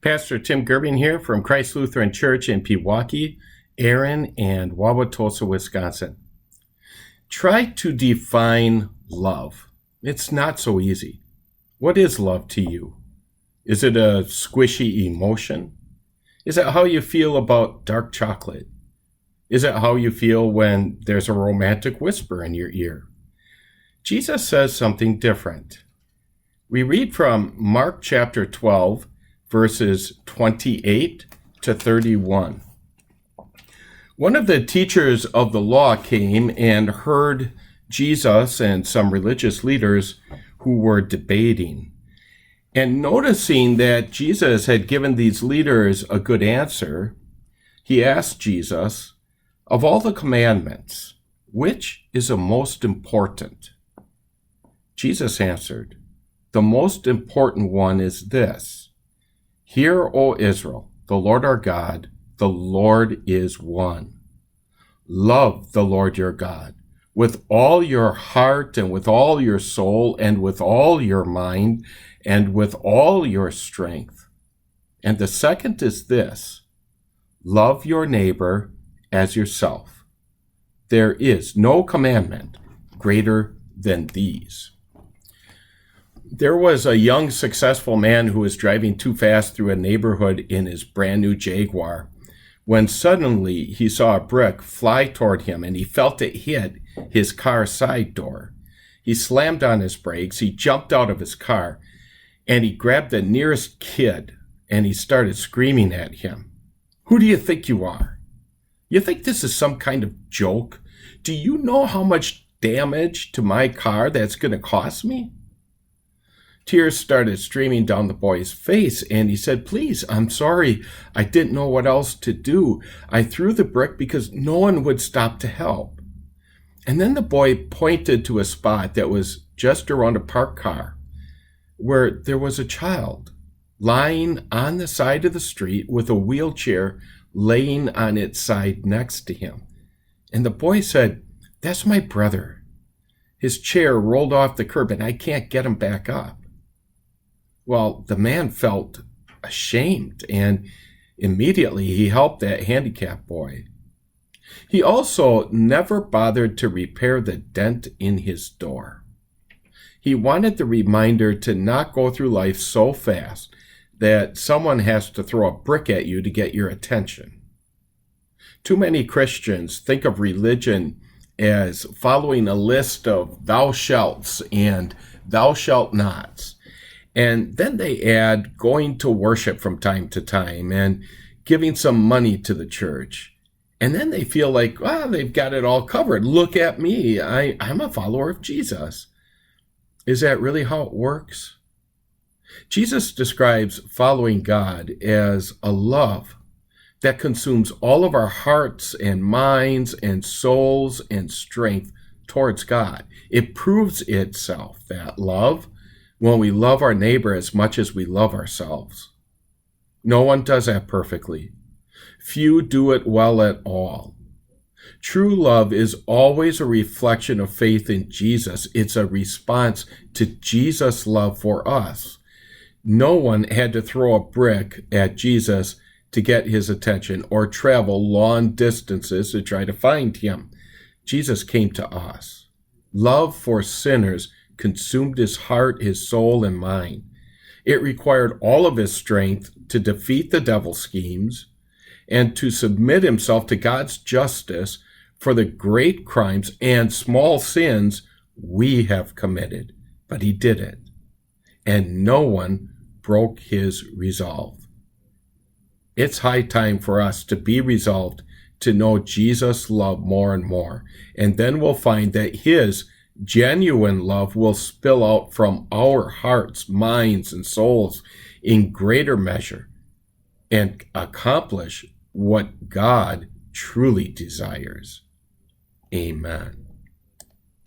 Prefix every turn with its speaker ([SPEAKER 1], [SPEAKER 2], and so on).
[SPEAKER 1] Pastor Tim Gerbing here from Christ Lutheran Church in Pewaukee, Erin, and Wauwatosa, Wisconsin. Try to define love. It's not so easy. What is love to you? Is it a squishy emotion? Is it how you feel about dark chocolate? Is it how you feel when there's a romantic whisper in your ear? Jesus says something different. We read from Mark chapter 12, verses 28 to 31. One of the teachers of the law came and heard Jesus and some religious leaders who were debating. And noticing that Jesus had given these leaders a good answer, he asked Jesus, "Of all the commandments, which is the most important?" Jesus answered, "The most important one is this. Hear, O Israel, the Lord our God, the Lord is one. Love the Lord your God with all your heart and with all your soul and with all your mind and with all your strength. And the second is this, love your neighbor as yourself. There is no commandment greater than these." There was a young, successful man who was driving too fast through a neighborhood in his brand new Jaguar when suddenly he saw a brick fly toward him and he felt it hit his car's side door. He slammed on his brakes, he jumped out of his car, and he grabbed the nearest kid and he started screaming at him. "Who do you think you are? You think this is some kind of joke? Do you know how much damage to my car that's going to cost me?" Tears started streaming down the boy's face, and he said, "Please, I'm sorry. I didn't know what else to do. I threw the brick because no one would stop to help." And then the boy pointed to a spot that was just around a parked car where there was a child lying on the side of the street with a wheelchair laying on its side next to him. And the boy said, "That's my brother. His chair rolled off the curb and I can't get him back up." Well, the man felt ashamed, and immediately he helped that handicapped boy. He also never bothered to repair the dent in his door. He wanted the reminder to not go through life so fast that someone has to throw a brick at you to get your attention. Too many Christians think of religion as following a list of thou shalts and thou shalt nots. And then they add going to worship from time to time and giving some money to the church. And then they feel like, they've got it all covered. Look at me. I'm a follower of Jesus. Is that really how it works? Jesus describes following God as a love that consumes all of our hearts and minds and souls and strength towards God. It proves itself, that love, when we love our neighbor as much as we love ourselves. No one does that perfectly. Few do it well at all. True love is always a reflection of faith in Jesus. It's a response to Jesus' love for us. No one had to throw a brick at Jesus to get his attention or travel long distances to try to find him. Jesus came to us. Love for sinners consumed his heart, his soul, and mind. It required all of his strength to defeat the devil's schemes and to submit himself to God's justice for the great crimes and small sins we have committed. But he did it, and no one broke his resolve. It's high time for us to be resolved to know Jesus' love more and more, and then we'll find that his genuine love will spill out from our hearts, minds, and souls in greater measure and accomplish what God truly desires. Amen.